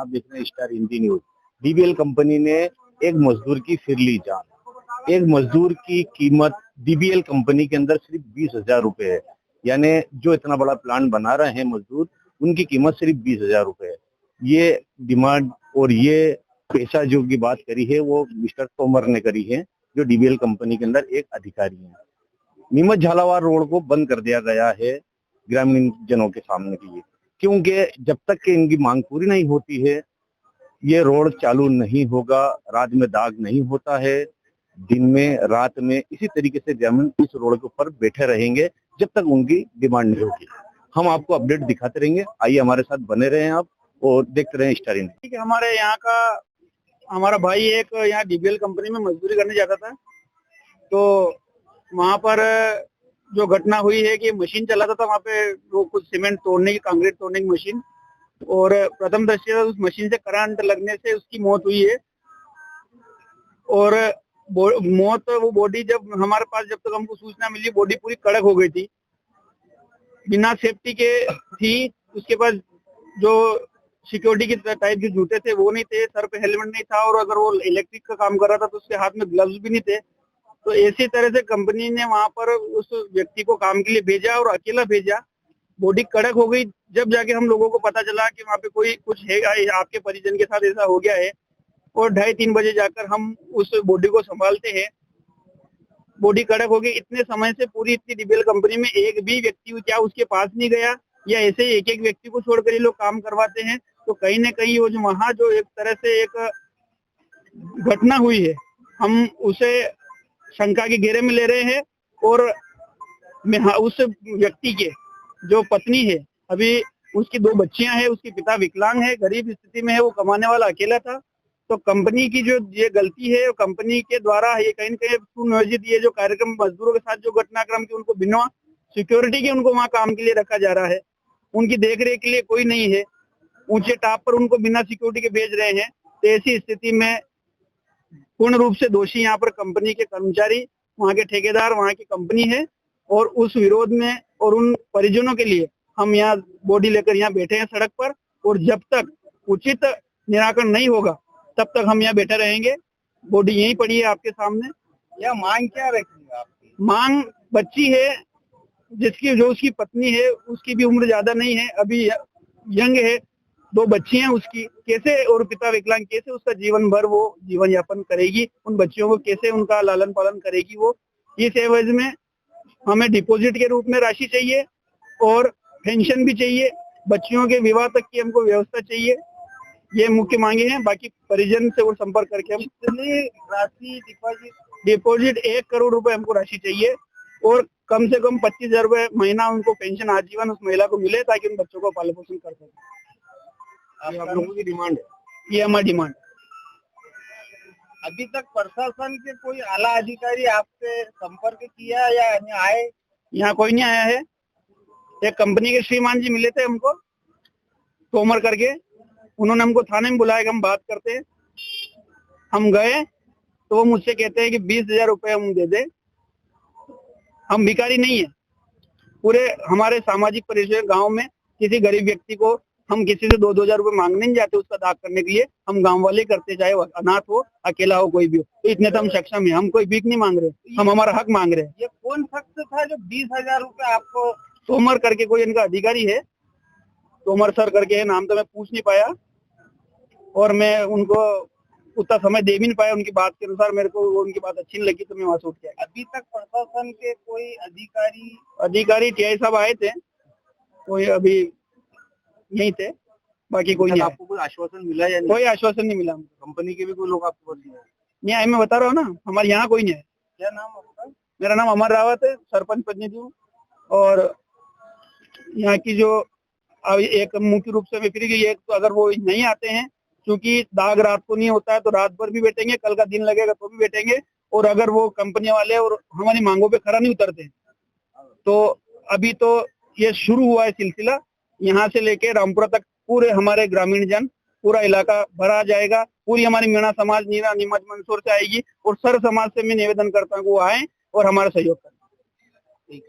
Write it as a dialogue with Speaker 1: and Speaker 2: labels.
Speaker 1: आप देख रहे हैं star Hindi news. DBL company ने एक मजदूर की फिर ली जान। एक मजदूर की कीमत डीबीएल कंपनी के अंदर सिर्फ 20,000 रुपए है। यानी जो इतना बड़ा प्लांट बना रहे हैं मजदूर, उनकी कीमत सिर्फ 20,000 रुपए है। ये डिमांड और ये पैसा जो की बात करी है वो मिस्टर तोमर ने करी है, जो डीबीएल कंपनी के अंदर एक अधिकारी है। नीमच झालावाड़ रोड को बंद कर दिया गया है ग्रामीण जनों के सामने के लिए, क्योंकि जब तक कि इनकी मांग पूरी नहीं होती है ये रोड चालू नहीं होगा। रात में दाग नहीं होता है, दिन में रात में इसी तरीके से ग्रामीण इस रोड के ऊपर बैठे रहेंगे जब तक उनकी डिमांड नहीं होगी। हम आपको अपडेट दिखाते रहेंगे, आइए हमारे साथ बने रहें आप और देखते रहें स्टार हिंदी।
Speaker 2: ठीक है, हमारे यहाँ का हमारा भाई एक यहाँ डीबीएल कंपनी में मजदूरी करने जाता था, तो वहाँ पर जो घटना हुई है कि मशीन चलाता था वहाँ पे, वो कुछ सीमेंट तोड़ने की, कंक्रीट तोड़ने की मशीन, और प्रथम दृष्टया उस मशीन से करंट लगने से उसकी मौत हुई है। और वो बॉडी जब हमारे पास, जब तक हमको सूचना मिली, बॉडी पूरी कड़क हो गई थी, बिना सेफ्टी के थी। उसके पास जो सिक्योरिटी के टाइप के जूते थे वो नहीं थे, सर पे हेलमेट नहीं था, और अगर वो इलेक्ट्रिक का काम कर रहा था तो उसके हाथ में ग्लव्स भी नहीं थे। तो इसी तरह से कंपनी ने वहां पर उस व्यक्ति को काम के लिए भेजा और अकेला भेजा। बॉडी कड़क हो गई, जब जाके हम लोगों को पता चला कि वहाँ पे कोई कुछ है, आपके परिजन के साथ ऐसा हो गया है। और 2:30-3 बजे जाकर हम उस बॉडी को संभालते हैं। बॉडी कड़क हो गई, इतने समय से पूरी इतनी डीबीएल कंपनी में एक भी व्यक्ति क्या उसके पास नहीं गया, या ऐसे ही एक एक व्यक्ति को छोड़कर ये लोग काम करवाते हैं। तो कहीं न कहीं वो जो वहाँ जो एक तरह से एक घटना हुई है, हम उसे शंका के घेरे में ले रहे हैं। और उस व्यक्ति के जो पत्नी है, अभी उसकी 2 बच्चियां हैं, उसके पिता विकलांग है, गरीब स्थिति में है, वो कमाने वाला अकेला था। तो कंपनी की जो ये गलती है, कंपनी के द्वारा ये कहीं न कहीं सुनियोजित ये जो कार्यक्रम मजदूरों के साथ जो घटनाक्रम की, उनको बिना सिक्योरिटी के उनको वहाँ काम के लिए रखा जा रहा है। उनकी देखरेख के लिए कोई नहीं है, ऊंचे टाप पर उनको बिना सिक्योरिटी के भेज रहे हैं। तो ऐसी स्थिति में पूर्ण रूप से दोषी यहाँ पर कंपनी के कर्मचारी, वहाँ के ठेकेदार, वहाँ की कंपनी है। और उस विरोध में और उन परिजनों के लिए हम यहाँ बॉडी लेकर यहाँ बैठे हैं सड़क पर, और जब तक उचित निराकरण नहीं होगा तब तक हम यहाँ बैठे रहेंगे। बॉडी यहीं पड़ी है आपके सामने।
Speaker 1: यह मांग क्या रखेंगे आपकी?
Speaker 2: मांग बच्ची है, जिसकी जो उसकी पत्नी है, उसकी भी उम्र ज्यादा नहीं है, अभी यंग है, 2 बच्ची हैं उसकी, कैसे, और पिता विकलांग, कैसे उसका जीवन भर वो जीवन यापन करेगी, उन बच्चियों को कैसे उनका लालन पालन करेगी वो। इस एवज में हमें डिपॉजिट के रूप में राशि चाहिए और पेंशन भी चाहिए, बच्चियों के विवाह तक की हमको व्यवस्था चाहिए। ये मुख्य मांगे हैं। बाकी परिजन से और संपर्क करके हम
Speaker 1: राशि
Speaker 2: डिपॉजिट 1 करोड़ रुपए हमको राशि चाहिए, और कम से कम 25,000 रुपए महीना उनको पेंशन आजीवन उस महिला को मिले, ताकि उन बच्चों को पालन पोषण कर सके।
Speaker 1: आप लोगों की डिमांड है?
Speaker 2: ये हमारी डिमांड।
Speaker 1: अभी तक प्रशासन के कोई आला अधिकारी आपसे संपर्क किया या आए?
Speaker 2: यहाँ कोई नहीं आया है। एक कंपनी के श्रीमान जी मिले थे हमको, तोमर करके, उन्होंने हमको थाने में बुलाया कि हम बात करते हैं। हम गए तो वो मुझसे कहते हैं कि 20,000 रुपए हम दे दे। हम भिखारी नहीं है, पूरे हमारे सामाजिक परिचय गांव में किसी गरीब व्यक्ति को हम किसी से 2-2 हजार रुपए मांगने नहीं जाते उसका दाग करने के लिए। हम गांव वाले करते, चाहे वो अनाथ हो, अकेला हो, कोई भी हो। तो इतने तो हम सक्षम है, हम कोई भीख नहीं मांग रहे, हम हमारा हक मांग रहे हैं।
Speaker 1: ये कौन शख्स था जो 20,000 रुपए आपको?
Speaker 2: तोमर करके कोई इनका अधिकारी है, तोमर सर करके है, नाम तो मैं पूछ नहीं पाया, और मैं उनको उतना समय दे भी नहीं पाया। उनकी बात के अनुसार मेरे को उनकी बात अच्छी नहीं लगी, तो मैं वहां से उठ गया।
Speaker 1: अभी तक प्रशासन के कोई अधिकारी
Speaker 2: टीआई साहब आए थे, कोई अभी यहीं थे, बाकी कोई नहीं।
Speaker 1: आपको कोई आश्वासन मिला या नहीं?
Speaker 2: कोई आश्वासन नहीं मिला।
Speaker 1: कंपनी के भी कोई लोग आपको
Speaker 2: नहीं आए, मैं बता रहा हूँ ना, हमारे यहाँ कोई नहीं है।
Speaker 1: क्या नाम आपका?
Speaker 2: मेरा नाम अमर रावत है, सरपंच प्रतिनिधि हूँ। और यहाँ की जो एक मुख्य रूप से मैं फिर एक, तो अगर वो नहीं आते हैं, क्योंकि दाग रात को नहीं होता है, तो रात भर भी बैठेंगे, कल का दिन लगेगा तो भी बैठेंगे। और अगर वो कंपनी वाले और हमारी मांगों पे खरा नहीं उतरते, तो अभी तो ये शुरू हुआ है सिलसिला, यहाँ से लेके रामपुरा तक पूरे हमारे ग्रामीण जन, पूरा इलाका भरा जाएगा। पूरी हमारी मीणा समाज नीमच मंदसौर से आएगी, और सर समाज से मैं निवेदन करता हूँ वो आए और हमारा सहयोग करें।